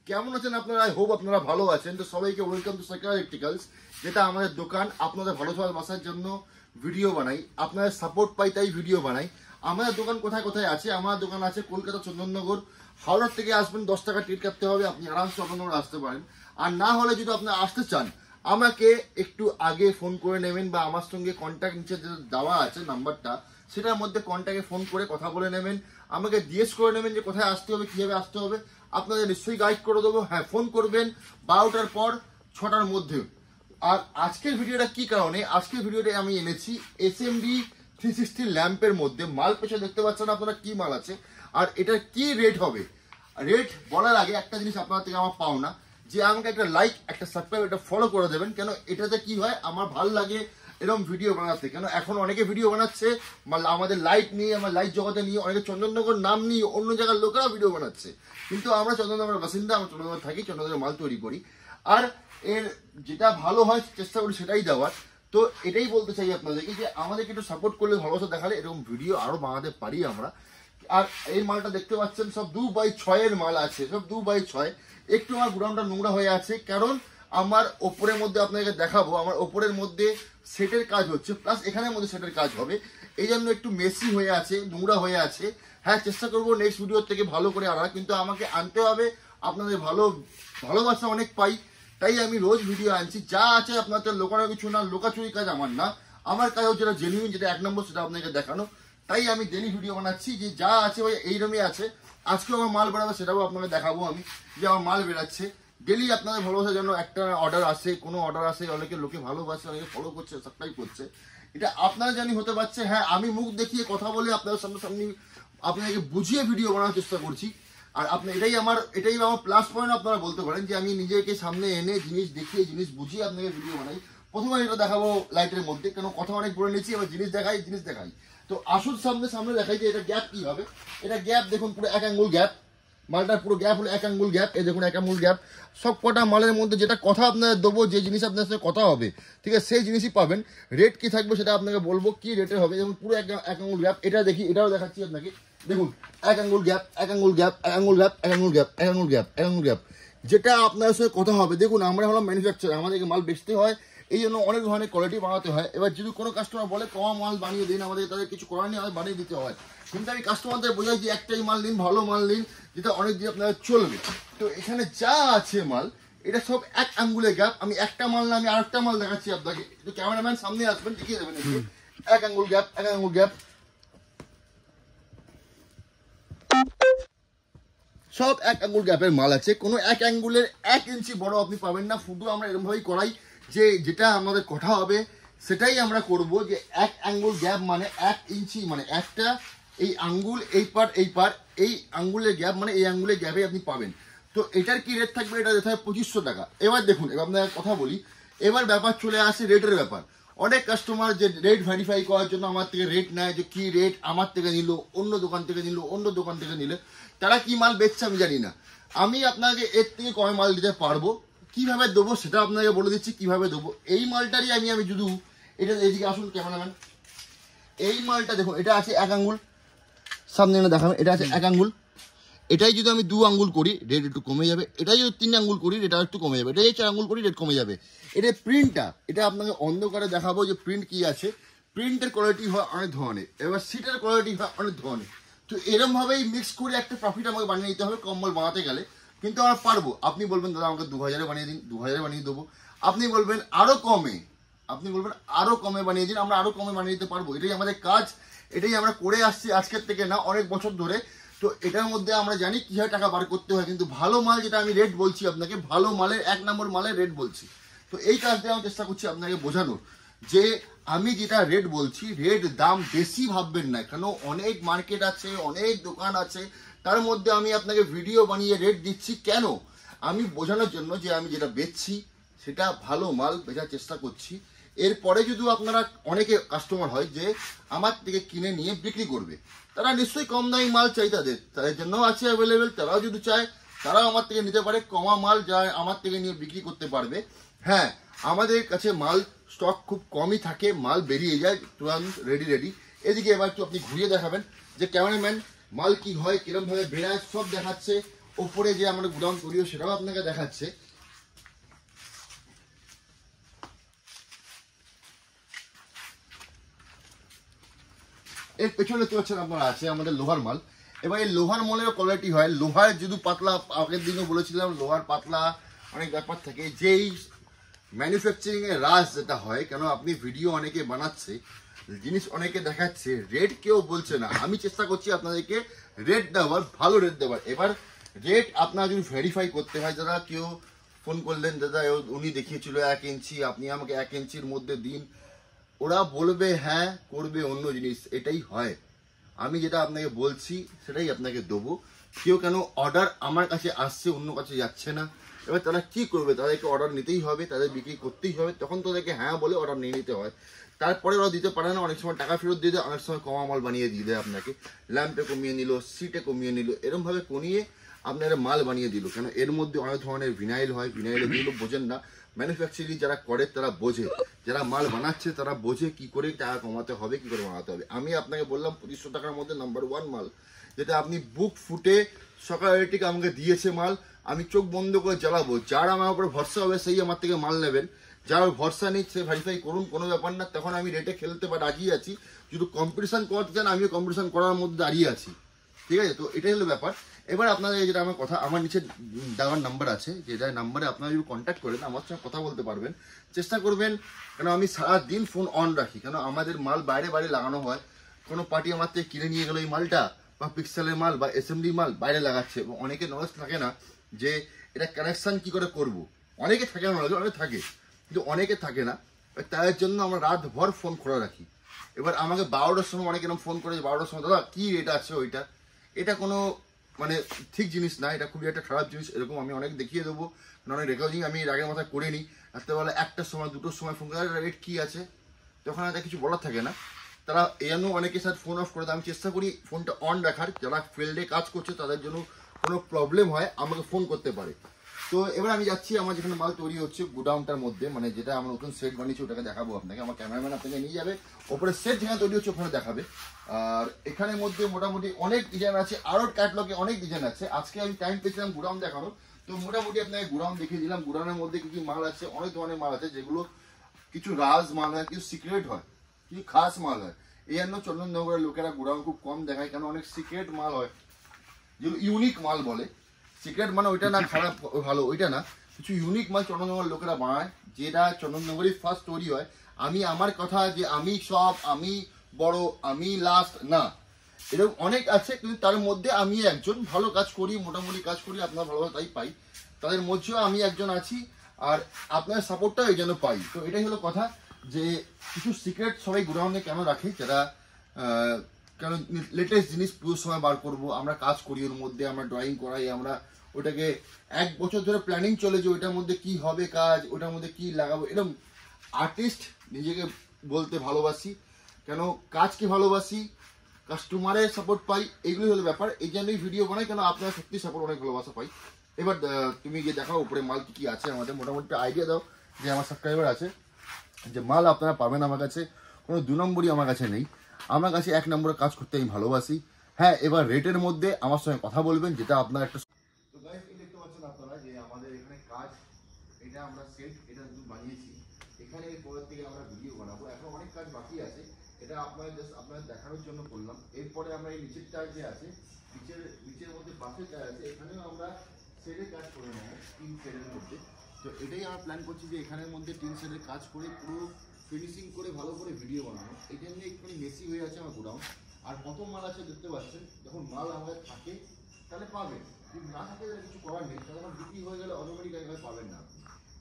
কেমন আছেন আপনারা? আই হোপ আপনারা ভালো আছেন। তো সবাইকে ওয়েলকাম টু সাইকেল ইলেকট্রিক্যালস, যেটা আমাদের দোকান। আপনাদের ভালো সবাই বাসার জন্য ভিডিও বানাই, আপনাদের সাপোর্ট পাই তাই ভিডিও বানাই। আমাদের দোকান কোথায় কোথায় আছে? আমার দোকান আছে কলকাতা চন্দননগর। হাওড়ার থেকে আসবেন 10 টাকা টিকিট কাটতে হবে, আপনি আরামসে চন্দননগর আসতে পারেন। আর না হলে যদি আপনি আসতে চান, আমাকে একটু আগে ফোন করে নেবেন বা আমার সঙ্গে কন্ট্যাক্ট নিচে যে দেওয়া আছে নাম্বারটা, সেটার মধ্যে কন্ট্যাক্টে ফোন করে কথা বলে নেবেন। আমাকে জিজ্ঞেস করে নেবেন যে কোথায় আসতে হবে, কিভাবে আসতে হবে, আপনাদের নিশ্চয়ই গাইড করে দেবো। হ্যাঁ, ফোন করবেন 12টার পর 6টার মধ্যে। আর আজকের ভিডিওটা কি কারণে? আজকের ভিডিওটা আমি এনেছি SMD 360 ল্যাম্পের মধ্যে। মাল পেছনে দেখতে পাচ্ছেন আপনারা কি মাল আছে আর এটার কি রেট হবে। রেট বলার আগে একটা জিনিস আপনার থেকে আমার পাওনা, যে আমাকে একটা লাইক, একটা সাবস্ক্রাইব, একটা ফলো করে দেবেন। কেন এটাতে কি হয়, আমার ভালো লাগে এরকম ভিডিও বানাতে। কেন এখন অনেকে ভিডিও বানাচ্ছে আমাদের লাইট নিয়ে, আমার লাইট জগতে নিয়ে, অনেকে চন্দননগর নাম নিয়ে অন্য জায়গার লোকেরা ভিডিও বানাচ্ছে। কিন্তু আমরা চন্দননগরের বাসিন্দা, আমরা চন্দননগর থাকি, চন্দননগরের মাল তৈরি করি। আর এর যেটা ভালো হয় চেষ্টা করি সেটাই দেওয়ার। তো এটাই বলতে চাই আপনাদেরকে যে আমাদেরকে একটু সাপোর্ট করলে, ভালোবাসা দেখালে এরকম ভিডিও আরো বানাতে পারি আমরা। আর এই মালটা দেখতে পাচ্ছেন সব 2x6 এর মাল আছে, সব 2x6। একটু আমার গুদামটা নোংরা হয়ে আছে, কারণ আমার ওপরের মধ্যে আপনাকে দেখাবো, আমার ওপরের মধ্যে সেটের কাজ হচ্ছে, প্লাস এখানের মধ্যে সেটের কাজ হবে। এই জন্য একটু মেসি হয়ে আছে, নোংরা হয়ে আছে। হ্যাঁ, চেষ্টা করবো নেক্সট ভিডিও থেকে ভালো করে আনা, কিন্তু আমাকে আনতে হবে। আপনাদের ভালোবাসা অনেক পাই, তাই আমি রোজ ভিডিও আনছি। যা আছে আপনাদের লোকানো কিছু না, লোকাচুরি কাজ আমার না। আমার কাজ হচ্ছে যেটা জেনুইন, যেটা 1 নম্বর, সেটা আপনাকে দেখানো। তাই আমি ডেলি ভিডিও বানাচ্ছি, যে যা আছে ওই এইরকমই আছে। আজকেও আমার মাল বেরোবে, সেটাও আপনাকে দেখাবো আমি, যে আমার মাল বেরাচ্ছে। ডেলি আপনাদের ভালোবাসার জন্য একটা অর্ডার আসে, কোনো অর্ডার আসে, অনেকে লোকে ভালোবাসে, অনেকে ফলো করছে, সাবস্ক্রাইব করছে। এটা আপনারা জানি হতে পারছে। হ্যাঁ, আমি মুখ দেখিয়ে কথা বলে আপনাদের সামনে আপনাকে বুঝিয়ে ভিডিও বানানোর চেষ্টা করছি। আর আপনি এটাই আমার প্লাস পয়েন্ট আপনারা বলতে পারেন, যে আমি নিজেকে সামনে এনে জিনিস দেখিয়ে, জিনিস বুঝিয়ে আপনাকে ভিডিও বানাই। প্রথমে এটা দেখাবো লাইটের মধ্যে, কেন কথা অনেক বলে নিচ্ছি, এবার জিনিস দেখাই। তো আসুন সামনে দেখাই যে এটা গ্যাপ কি হবে। এটা গ্যাপ দেখুন, পুরো 1 আঙ্গুল গ্যাপ। মালটার পুরো গ্যাপ হলো 1 আঙ্গুল গ্যাপ। এই দেখুন 1 আঙ্গুল গ্যাপ। সব কটা মালের মধ্যে যেটা কথা আপনাদের দেবো, যে জিনিস আপনার সাথে কথা হবে, ঠিক আছে, সেই জিনিসই পাবেন। রেট কি থাকবে সেটা আপনাকে বলবো, কি রেটে হবে। যেমন পুরো 1 আঙ্গুল গ্যাপ। এটা দেখি, এটাও দেখাচ্ছি আপনাকে। দেখুন 1 আঙ্গুল গ্যাপ, 1 আঙ্গুল গ্যাপ, 1 আঙ্গুল গ্যাপ, 1 আঙ্গুল গ্যাপ, 1 আঙ্গুল গ্যাপ, 1 আঙ্গুল গ্যাপ, যেটা আপনার সাথে কথা হবে। দেখুন, আমরা হলাম ম্যানুফ্যাকচার, আমাদেরকে মাল বেচতে হয়, এই জন্য অনেক ধরনের কোয়ালিটি বানাতে হয়। এবার যদি কোনো কাস্টমার বলে কম মাল বানিয়ে দিন, আমাদের তাদের কিছু করার নেই, বানিয়ে দিতে হয়। কিন্তু আমি কাস্টমারদের বোঝাই যে একটাই মাল নিন, ভালো মাল নিন, যেটা অনেক দিন আপনাদের চলবে। তো এখানে যা আছে মাল, এটা সব 1 আঙ্গুলের গ্যাপ। আমি একটা মাল না, আমি আরেকটা মাল দেখাচ্ছি আপনাকে। একটু ক্যামেরাম্যান সামনে আসবেন, দেখিয়ে দেবেন। 1 আঙ্গুল গ্যাপ, 1 আঙ্গুল গ্যাপ, সব 1 আঙ্গুল গ্যাপের মাল আছে। কোনো 1 আঙ্গুলের 1 ইঞ্চি বড় আপনি পাবেন না। ফুটো আমরা এরকমভাবেই করাই, যে যেটা আমাদের কথা হবে সেটাই আমরা করব। যে 1 আঙ্গুল গ্যাপ মানে 1 ইঞ্চি, মানে একটা এই আঙ্গুল, এই পার এই আঙ্গুলের গ্যাপ, মানে এই আঙ্গুলের গ্যাপে আপনি পাবেন। তো এটার কি রেট থাকবে? এটা রেট হয় 2500 টাকা। এবার দেখুন, এবার আপনার কথা বলি, এবার ব্যাপার চলে আসে রেটের ব্যাপার। অনেক কাস্টমার যে রেট ভেরিফাই করার জন্য আমার থেকে রেট নেয়, যে কি রেট, আমার থেকে নিল, অন্য দোকান থেকে নিল, অন্য দোকান থেকে নিলে তারা কি মাল বেচছে আমি জানি না। আমি আপনাকে এর থেকে কমে মাল দিতে পারবো। কিভাবে দেবো সেটা আপনাকে বলে দিচ্ছি, কিভাবে দেবো। এই মালটারই আমি যদি এটা, এদিকে আসুন ক্যামেরাম্যান, এই মালটা দেখুন, এটা আছে 1 আঙ্গুল, সামনে এনে দেখাবেন, এটা আছে 1 আঙ্গুল। এটাই যদি আমি 2 আঙ্গুল করি, রেট একটু কমে যাবে। এটাই যদি 3 আঙ্গুল করি, রেট একটু কমে যাবে। এটাই 4 আঙ্গুল করি, রেট কমে যাবে। এটা প্রিন্টটা, এটা আপনাকে অন্ধকারে দেখাবো যে প্রিন্ট কি আছে। প্রিন্টের কোয়ালিটি হয় অনেক ধরনের, এবার সিটের কোয়ালিটি হয় অনেক ধরনের। তো এরমভাবেই মিক্স করে একটা প্রফিট আমাকে বানিয়ে নিতে হবে কম মাল বানাতে গেলে। কিন্তু আমরা পারবো। আপনি বলবেন দাদা আমাকে 2000-এ বানিয়ে দিন, 2000-এ বানিয়ে দেবো। আপনি বলবেন আরো কমে বানিয়ে দিন, আমরা আরো কমে বানিয়ে দিতে পারবো। এটাই আমাদের কাজ, এটাই আমরা করে আসছি আজকের থেকে না, অনেক বছর ধরে। তো এটার মধ্যে আমরা জানি কিভাবে টাকা বার করতে হয়। কিন্তু ভালো মাল, যেটা আমি রেট বলছি আপনাকে, ভালো মালের 1 নম্বর মালের রেট বলছি। তো এই কাজটা আমি চেষ্টা করছি আপনাকে বোঝানোর, যে আমি যেটা রেট বলছি, রেট দাম বেশি ভাববেন না। কেন অনেক মার্কেট আছে, অনেক দোকান আছে, তার মধ্যে আমি আপনাকে ভিডিও বানিয়ে রেট দিচ্ছি কেন? আমি বোঝানোর জন্য যে আমি যেটা বেচছি সেটা ভালো মাল বেচার চেষ্টা করছি। এরপরে যদি আপনারা অনেকে কাস্টমার হয় যে আমার থেকে কিনে নিয়ে বিক্রি করবে, তারা নিশ্চয়ই কম দামি মাল চাই, তাদের জন্য আছে অ্যাভেলেবেল। তারাও যদি চায়, তারাও আমার থেকে নিতে পারে কমা মাল, যা আমার থেকে নিয়ে বিক্রি করতে পারবে। হ্যাঁ, আমাদের কাছে মাল স্টক খুব কমই থাকে, মাল বেরিয়ে যায় তুরন্ত রেডি। এদিকে এবার একটু আপনি ঘুরিয়ে দেখাবেন যে ক্যামেরাম্যান, মাল কি হয়, কিরমভাবে বেড়ায়, সব দেখাচ্ছে। ওপরে যে আমরা গোডাউন করিও সেটাও আপনাকে দেখাচ্ছে। এর পেছনে দেখতে পাচ্ছেন আপনারা আছে আমাদের লোহার মাল। এবার এই লোহার মালের কোয়ালিটি হয়, লোহার যদি পাতলা, আগের দিনও বলেছিলাম লোহার পাতলা অনেক ব্যাপার থাকে, যেই ম্যানুফ্যাকচারিং এর রাজ যেটা হয়, কেন আপনি ভিডিও অনেকে বানাচ্ছে, জিনিস অনেকে দেখাচ্ছে, রেট কেউ বলছে না, আমি চেষ্টা করছি আপনাদেরকে রেট দেওয়ার, ভালো রেট দেওয়ার। এবার রেট আপনার যদি ভেরিফাই করতে হয়, যারা কেউ ফোন করলেন দাদা উনি দেখিয়েছিল 1 ইঞ্চি, আপনি আমাকে 1 ইঞ্চির মধ্যে দিন, ওরা বলবে হ্যাঁ করবে অন্য জিনিস, এটাই হয়। আমি যেটা আপনাকে বলছি সেটাই আপনাকে দেবো। কেউ কেন অর্ডার আমার কাছে আসছে, অন্য কাছে যাচ্ছে না। এবার তারা কি করবে, তাদেরকে অর্ডার নিতেই হবে, তাদের বিক্রি করতেই হবে, তখন তাদেরকে হ্যাঁ বলে অর্ডার নিয়ে নিতে হয়। তারপরে ওরা দিতে পারে না, অনেক সময় টাকা ফেরত দিয়ে দেয়, অনেক সময় কমা মাল বানিয়ে দিয়ে দেয় আপনাকে, ল্যাম্পে কমিয়ে নিল, সিটে কমিয়ে নিল, এরমভাবে কমিয়ে আপনারা মাল বানিয়ে দিল। কেন এর মধ্যে অনেক ধরনের ভিনাইল হয়, ভিনাইল এগুলো বোঝেন না, ম্যানুফ্যাকচারিং যারা করে তারা বোঝে, যারা মাল বানাচ্ছে তারা বোঝে কি করে টাকা কমাতে হবে, কি করে বানাতে হবে। আমি আপনাকে বললাম 2500 টাকার মধ্যে নাম্বার 1 মাল, যেটা আপনি বুক ফুটে সকাল থেকে আমাকে দিয়েছে মাল, আমি চোখ বন্ধ করে জ্বালাবো, যার আমার উপরে ভরসা হবে সেই আমার থেকে মাল নেবেন, যার ভরসা নেই সে ভেরিফাই করুন, কোনো ব্যাপার না। তখন আমি রেটে খেলতে বা রাজি আছি, যদি কম্পিটিশন করতে চান আমিও কম্পিটিশন করার মধ্যে দাঁড়িয়ে আছি, ঠিক আছে। তো এটাই হলো ব্যাপার। এবার আপনাদের যেটা আমার কথা, আমার নিচে দেওয়ার নাম্বার আছে, যেটা নাম্বারে আপনারা যদি কন্ট্যাক্ট করেন আমার সঙ্গে কথা বলতে পারবেন, চেষ্টা করবেন। কেন আমি সারাদিন ফোন অন রাখি, কেন আমাদের মাল বাইরে বাইরে লাগানো হয়, কোনো পার্টি আমার থেকে কিনে নিয়ে গেলো এই মালটা, বা পিক্সেলের মাল বা এসএমডি মাল বাইরে লাগাচ্ছে, এবং অনেকে নলেজ থাকে না যে এটা কানেকশান কি করে করব। অনেকে থাকে না নলেজ, অনেকে থাকে কিন্তু অনেকে থাকে না, তাদের জন্য আমরা রাত ভর ফোন খোলা রাখি। এবার আমাকে 12টার সময় অনেক এরকম ফোন করে, 12টার সময় দাদা কি রেট আছে ওইটা, এটা কোনো মানে ঠিক জিনিস না, এটা খুবই একটা খারাপ জিনিস, এরকম আমি অনেক দেখিয়ে দেবো, অনেক রেকর্ডিং আমি আগের মাথায় করে নিই, রাত্রেবেলা 1টার সময় 2টোর সময় ফোন করে রেট কী আছে, তখন আর কিছু বলার থাকে না। তারা এজন্য অনেকের সাথে ফোন অফ করে দেয়, আমি চেষ্টা করি ফোনটা অন রাখার, যারা ফিল্ডে কাজ করছে তাদের জন্য কোনো প্রবলেম হয় আমাকে ফোন করতে পারে। তো এবার আমি যাচ্ছি আমার যেখানে মাল তৈরি হচ্ছে গোডাউনটার মধ্যে, মানে যেটা আমরা নতুন সেট বানিয়েছি ওটাকে দেখাবো আপনাকে, আমার ক্যামেরাম্যান আপনাকে নিয়ে যাবে, ওপরে সেট যেখানে তৈরি হচ্ছে ওখানে দেখাবে। আর এখানের মধ্যে মোটামুটি অনেক ডিজাইন আছে, আরও ক্যাটলগে অনেক ডিজাইন আছে। আজকে আমি টাইম পেয়েছিলাম গোডাউন দেখানোর, তো মোটামুটি আপনাকে গোডাউন দেখিয়ে দিলাম। গোডাউনের মধ্যে কি কি মাল আছে, অনেক ধরনের মাল আছে, যেগুলো কিছু রাজ মাল হয়, কিছু সিক্রেট হয়, কিছু খাস মাল হয়। এই জন্য চন্দননগরের লোকেরা গোডাউন খুব কম দেখায়, কেন অনেক সিক্রেট মাল হয়, যেগুলো ইউনিক মাল বলে। সিক্রেট মানে ওইটা না খারাপ ভালো, ওইটা না, কিছু ইউনিক মাল চন্দননগরের লোকেরা বানায়, যেটা চন্দননগরই ফার্স্ট তৈরি হয়। আমি আমার কথা যে আমি সব, আমি বড়, আমি লাস্ট না, এরকম অনেক আছে, কিন্তু তার মধ্যে আমি একজন ভালো কাজ করি, মোটামুটি কাজ করি, আপনার ভালোবাসা তাই পাই, তাদের মধ্যেও আমি একজন আছি, আর আপনার সাপোর্টটাও এই জন্য পাই। তো এটাই হলো কথা, যে কিছু সিক্রেট সবাই গোডাউনে কেন রাখে, যারা কেন লেটেস্ট জিনিস পুজোর সময় বার করব, আমরা কাজ করি ওর মধ্যে, আমরা ড্রয়িং করাই, আমরা ওটাকে 1 বছর ধরে প্ল্যানিং চলে যে ওইটার মধ্যে কি হবে কাজ, ওটার মধ্যে কি লাগাবো, এরকম আর্টিস্ট নিজেকে বলতে ভালোবাসি, কেন কাজকে ভালোবাসি, কাস্টমারের সাপোর্ট পাই, এইগুলোই হলো ব্যাপার। এই জন্যই ভিডিও বানাই, কেন আপনারা সত্যি সাপোর্ট অনেক ভালোবাসা পাই। এবার তুমি গিয়ে দেখাও উপরে মাল কি কি আছে, আমাদের মোটামুটি আইডিয়া দাও, যে আমার সাবস্ক্রাইবার আছে, যে মাল আপনারা পাবেন আমার কাছে, কোনো 2 নম্বরই আমার কাছে নেই, আমার কাছে 1 নম্বরে কাজ করতে আমি ভালোবাসি। হ্যাঁ, এবার রেটের মধ্যে আমার সঙ্গে কথা বলবেন, যেটা আপনার একটা। তো গাইস, এই দেখতে পাচ্ছেন আপনারা যে আমাদের এখানে কাজ, এটা আমরা সেট, এটা শুধু বানিয়েছি, এখানে পরের থেকে আমরা ভিডিও বানাবো, এখন অনেক কাজ বাকি আছে, এটা আপনাদের জাস্ট আপনাদের দেখানোর জন্য করলাম। এরপরে আমরা এই নিচের টার যে আছে, নিচের মধ্যে বাসের টার আছে, এখানেও আমরা সেটের কাজ করে নেবো 3 সেটের মধ্যে। তো এটাই আমরা প্ল্যান করছি যে এখানের মধ্যে 3 সেটের কাজ করে পুরো ফিনিশিং করে ভালো করে ভিডিও বানানো। এটা নিয়ে একটু মেসি হয়ে আছে আমার গোডাউন, আর কত মাল আছে দেখতে পাচ্ছেন। যখন মাল আমাদের থাকে তাহলে পাবেন, যদি না থাকে তাহলে কিছু করার নেই, তাহলে আমার বিক্রি হয়ে গেলে অটোমেটিক এভাবে পাবেন না।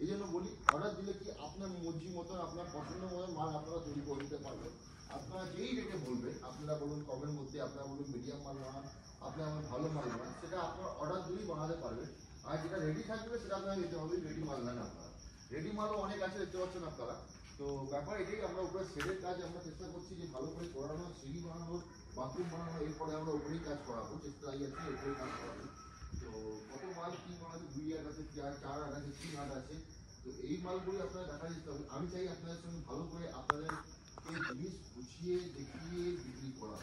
এই জন্য বলি, অর্ডার দিলে কি আপনার মর্জি মতন, আপনার পছন্দ মতন মাল আপনারা তৈরি করে দিতে পারবেন। আপনারা যেই রেটে বলবেন, আপনারা বলুন কমের মধ্যে, আপনারা বলুন মিডিয়াম মাল বানান, আপনি আমার ভালো মাল বানান, সেটা আপনার অর্ডার দিয়েই বানাতে পারবেন। আর যেটা রেডি থাকবে সেটা আপনারা নিতে হবে, রেডি মাল নেন আপনারা। রেডি মালও অনেক আছে দেখতে পাচ্ছেন আপনারা। তো ব্যাপার এটাই, আমরা উপরে শেডের কাজ আমরা চেষ্টা করছি যে ভালো করে করানো, সিঁড়ি বানানো, বাথরুম বানানো, এরপরে আমরা ওপরেই কাজ করাবো, চেষ্টাই আছে ওপরেই কাজ করাবো। তো কত মাল কি মাল আছে, 2 আট আছে, 4 আট আছে, 3 আট আছে, তো এই মালগুলি আপনারা দেখা যেতে হবে। আমি চাই আপনাদের সঙ্গে ভালো করে আপনাদের জিনিস বুঝিয়ে দেখিয়ে বিক্রি করা।